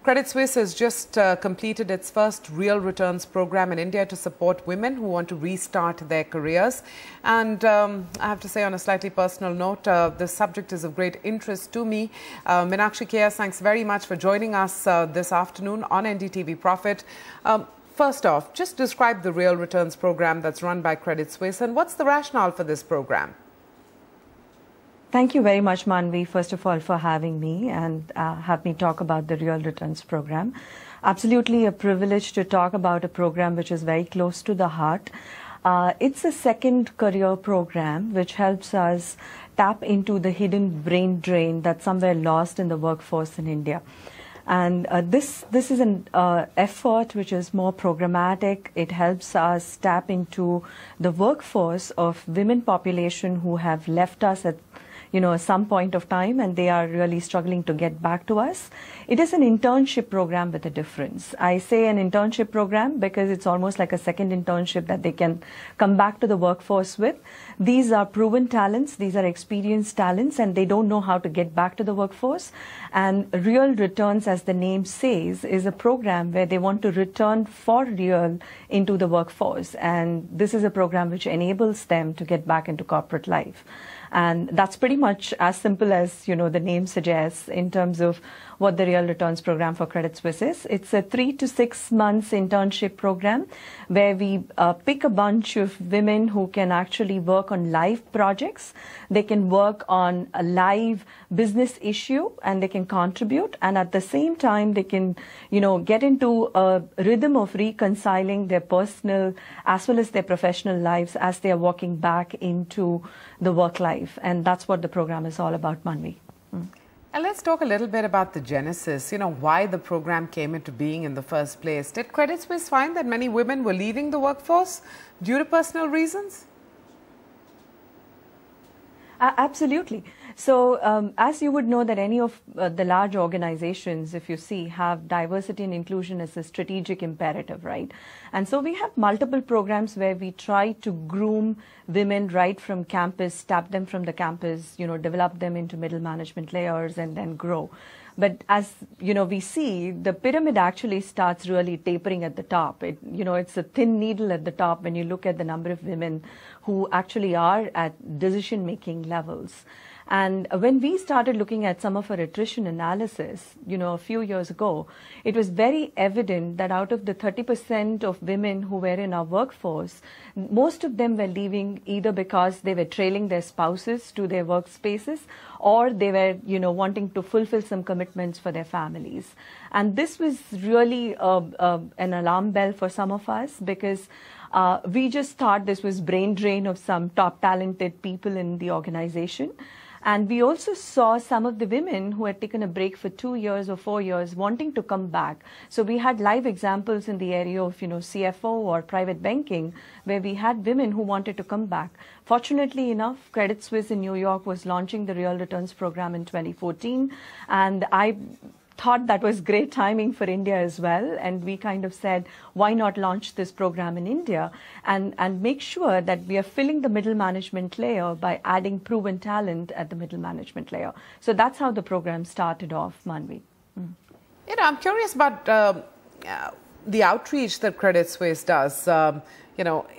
Credit Suisse has just completed its first real returns program in India to support women who want to restart their careers. And I have to say, on a slightly personal note, this subject is of great interest to me. Meenakshi KS, thanks very much for joining us this afternoon on NDTV Profit. First off, just describe the real returns program that's run by Credit Suisse and what's the rationale for this program? Thank you very much, Manvi, first of all, for having me and have me talk about the Real Returns program. Absolutely a privilege to talk about a program which is very close to the heart. It's a second career program which helps us tap into the hidden brain drain that's somewhere lost in the workforce in India. And this is an effort which is more programmatic. It helps us tap into the workforce of women population who have left us at some point of time, and they are really struggling to get back to us. It is an internship program with a difference. I say an internship program because it's almost like a second internship that they can come back to the workforce with. These are proven talents, these are experienced talents, and they don't know how to get back to the workforce. And Real Returns, as the name says, is a program where they want to return for real into the workforce. And this is a program which enables them to get back into corporate life. And that's pretty much as simple as, the name suggests in terms of what the Real Returns program for Credit Suisse is. It's a 3 to 6 months internship program where we pick a bunch of women who can actually work on live projects. They can work on a live business issue and they can contribute. And at the same time, they can, get into a rhythm of reconciling their personal as well as their professional lives as they are walking back into the work life. And that's what the program is all about, Manvi. And let's talk a little bit about the genesis, why the program came into being in the first place. Did Credit Suisse find that many women were leaving the workforce due to personal reasons? Absolutely. So as you would know that any of the large organizations, if you see, have diversity and inclusion as a strategic imperative, right? And so we have multiple programs where we try to groom women right from campus, tap them from the campus, develop them into middle management layers and then grow. But as, we see, the pyramid actually starts really tapering at the top. It's a thin needle at the top when you look at the number of women who actually are at decision-making levels. And when we started looking at some of our attrition analysis, a few years ago, it was very evident that out of the 30% of women who were in our workforce, most of them were leaving either because they were trailing their spouses to their workspaces or they were, wanting to fulfill some commitments for their families. And this was really an alarm bell for some of us because we just thought this was brain drain of some top talented people in the organization. And we also saw some of the women who had taken a break for 2 years or 4 years wanting to come back. So we had live examples in the area of, CFO or private banking where we had women who wanted to come back. Fortunately enough, Credit Suisse in New York was launching the Real Returns program in 2014. And I thought that was great timing for India as well. And we kind of said, why not launch this program in India and make sure that we are filling the middle management layer by adding proven talent at the middle management layer. So that's how the program started off, Manvi. I'm curious about the outreach that Credit Suisse does.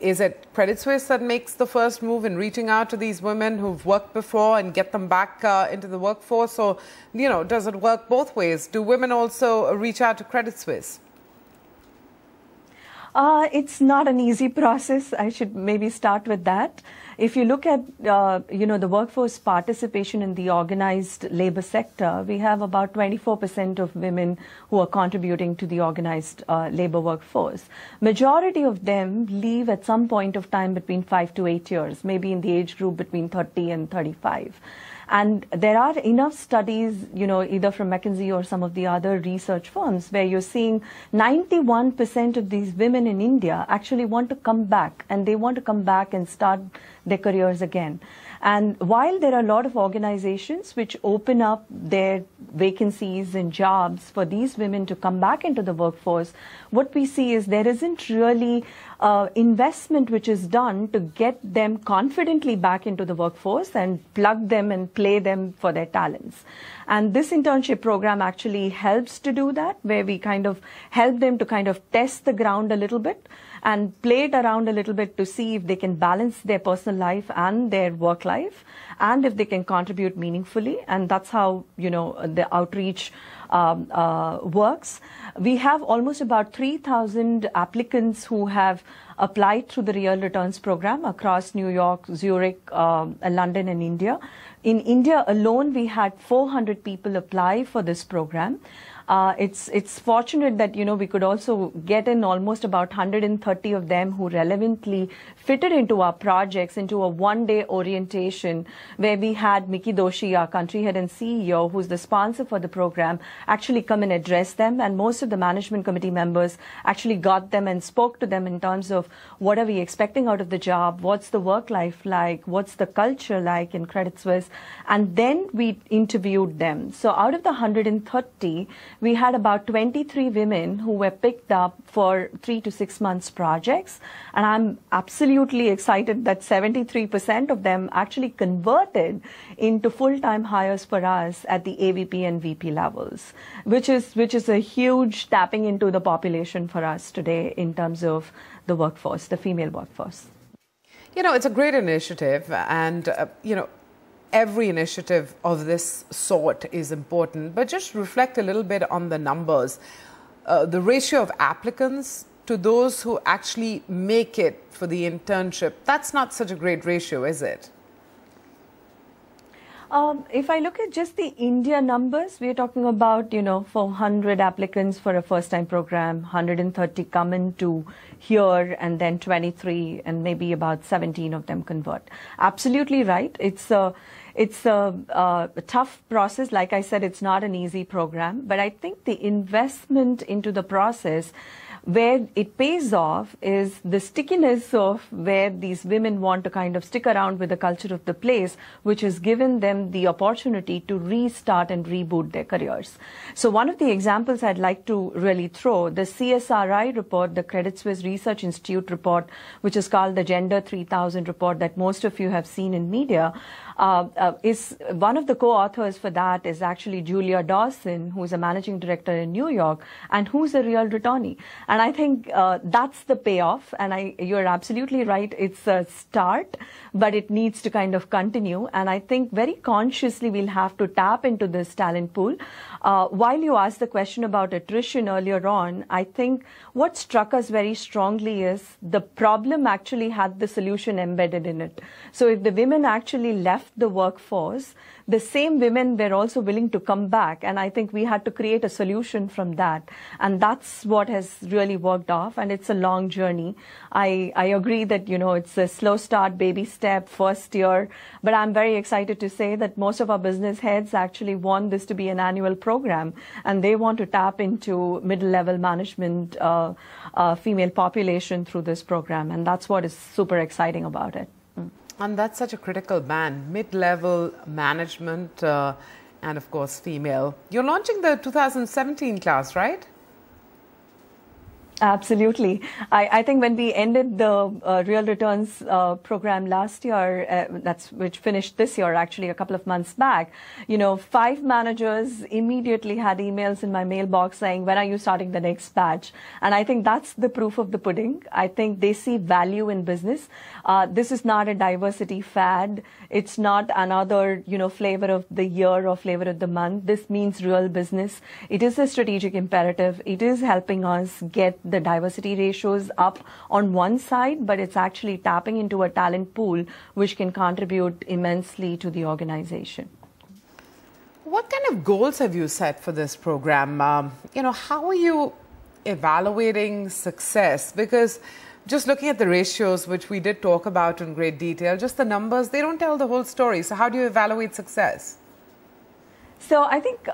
Is it Credit Suisse that makes the first move in reaching out to these women who've worked before and get them back into the workforce? Or, does it work both ways? Do women also reach out to Credit Suisse? It's not an easy process. I should maybe start with that. If you look at, the workforce participation in the organized labor sector, we have about 24% of women who are contributing to the organized labor workforce. Majority of them leave at some point of time between 5 to 8 years, maybe in the age group between 30 and 35. And there are enough studies, either from McKinsey or some of the other research firms where you're seeing 91% of these women in India actually want to come back, and they want to come back and start their careers again. And while there are a lot of organizations which open up their vacancies and jobs for these women to come back into the workforce, what we see is there isn't really investment which is done to get them confidently back into the workforce and plug them and play them for their talents. And this internship program actually helps to do that, where we kind of help them to kind of test the ground a little bit and play it around a little bit to see if they can balance their personal life and their work life, and if they can contribute meaningfully. And that's how, you know, the outreach works. We have almost about 3,000 applicants who have applied through the Real Returns program across New York, Zurich, London and India. In India alone, we had 400 people apply for this program. It's fortunate that, you know, we could also get in almost about 130 of them who relevantly fitted into our projects, into a one-day orientation where we had Miki Doshi, our country head and CEO, who's the sponsor for the program, actually come and address them. And most of the management committee members actually got them and spoke to them in terms of what are we expecting out of the job, what's the work life like, what's the culture like in Credit Suisse. And then we interviewed them. So out of the 130, we had about 23 women who were picked up for 3 to 6 months projects. And I'm absolutely excited that 73% of them actually converted into full-time hires for us at the AVP and VP levels, which is a huge tapping into the population for us today in terms of the workforce, the female workforce. You know, it's a great initiative, and, you know, every initiative of this sort is important, but just reflect a little bit on the numbers. The ratio of applicants to those who actually make it for the internship, that's not such a great ratio, is it? If I look at just the India numbers, we're talking about, you know, 400 applicants for a first-time program, 130 come into here, and then 23, and maybe about 17 of them convert. Absolutely right. It's a tough process. Like I said, it's not an easy program, but I think the investment into the process where it pays off is the stickiness of where these women want to kind of stick around with the culture of the place, which has given them the opportunity to restart and reboot their careers. So one of the examples I'd like to really throw, the CSRI report, the Credit Suisse Research Institute report, which is called the Gender 3000 report that most of you have seen in media, is one of the co-authors for that is actually Julia Dawson, who's a managing director in New York and who's a real returnee. And I think that's the payoff. And you're absolutely right. It's a start, but it needs to kind of continue. And I think very consciously we'll have to tap into this talent pool. While you asked the question about attrition earlier on, I think what struck us very strongly is the problem actually had the solution embedded in it. So if the women actually left the workforce, the same women were also willing to come back. And I think we had to create a solution from that. And that's what has really worked off. And it's a long journey. I agree that, you know, it's a slow start, baby step, first year. But I'm very excited to say that most of our business heads actually want this to be an annual program. And they want to tap into middle-level management female population through this program. And that's what is super exciting about it. And that's such a critical band, mid-level management and, of course, female. You're launching the 2017 class, right? Absolutely. I think when we ended the Real Returns program last year, which finished this year, actually a couple of months back, you know, 5 managers immediately had emails in my mailbox saying, when are you starting the next batch? And I think that's the proof of the pudding. I think they see value in business. This is not a diversity fad. It's not another, you know, flavor of the year or flavor of the month. This means real business. It is a strategic imperative. It is helping us get the diversity ratios up on one side, but it's actually tapping into a talent pool which can contribute immensely to the organization. What kind of goals have you set for this program? You know, how are you evaluating success? Because just looking at the ratios, which we did talk about in great detail, just the numbers, they don't tell the whole story. So how do you evaluate success? So I think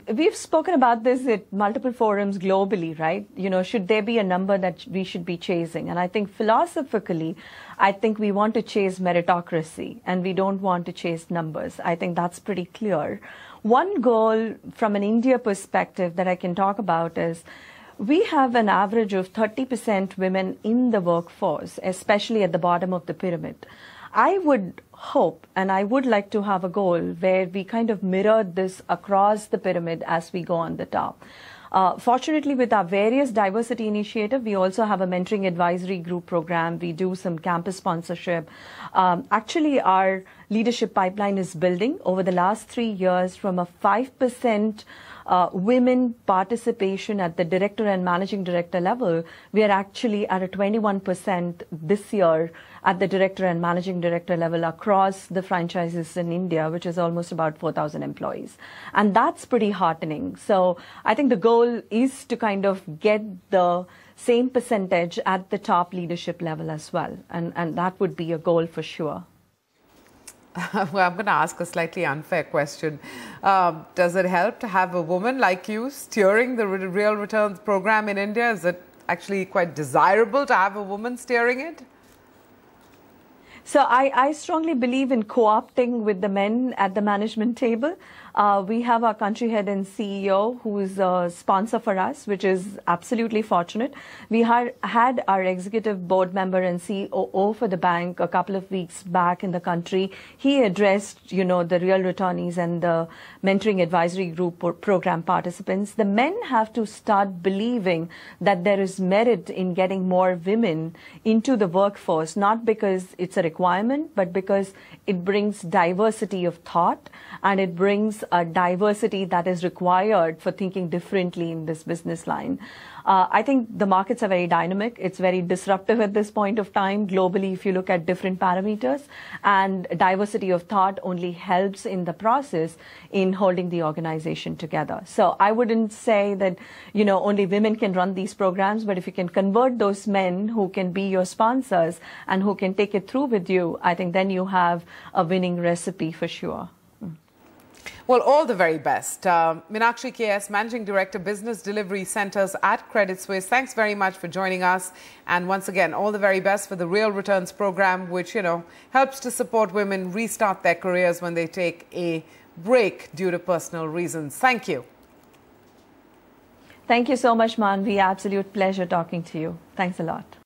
we've spoken about this at multiple forums globally, right? Should there be a number that we should be chasing? And I think philosophically, I think we want to chase meritocracy and we don't want to chase numbers. I think that's pretty clear. One goal from an India perspective that I can talk about is we have an average of 30% women in the workforce, especially at the bottom of the pyramid. I would hope and I would like to have a goal where we kind of mirror this across the pyramid as we go on the top. Fortunately, with our various diversity initiative, we also have a mentoring advisory group program. We do some campus sponsorship. Actually, our leadership pipeline is building over the last 3 years from a 5% women participation at the director and managing director level. We are actually at a 21% this year at the director and managing director level across the franchises in India, which is almost about 4,000 employees. And that's pretty heartening. So I think the goal is to kind of get the same percentage at the top leadership level as well. And that would be a goal for sure. Well, I'm going to ask a slightly unfair question. Does it help to have a woman like you steering the Real Returns program in India? Is it actually quite desirable to have a woman steering it? So I strongly believe in co-opting with the men at the management table. We have our country head and CEO who is a sponsor for us, which is absolutely fortunate. We had our executive board member and COO for the bank a couple of weeks back in the country. He addressed, the real returnees and the mentoring advisory group program participants. The men have to start believing that there is merit in getting more women into the workforce, not because it's a requirement, but because it brings diversity of thought and it brings a diversity that is required for thinking differently in this business line. I think the markets are very dynamic. It's very disruptive at this point of time globally if you look at different parameters, and diversity of thought only helps in the process in holding the organization together. So I wouldn't say that, only women can run these programs, but if you can convert those men who can be your sponsors and who can take it through with you, I think then you have a winning recipe for sure. Well, all the very best. Meenakshi KS, Managing Director, Business Delivery Centers at Credit Suisse. Thanks very much for joining us. And once again, all the very best for the Real Returns program, which, helps to support women restart their careers when they take a break due to personal reasons. Thank you. Thank you so much, Manvi. Absolute pleasure talking to you. Thanks a lot.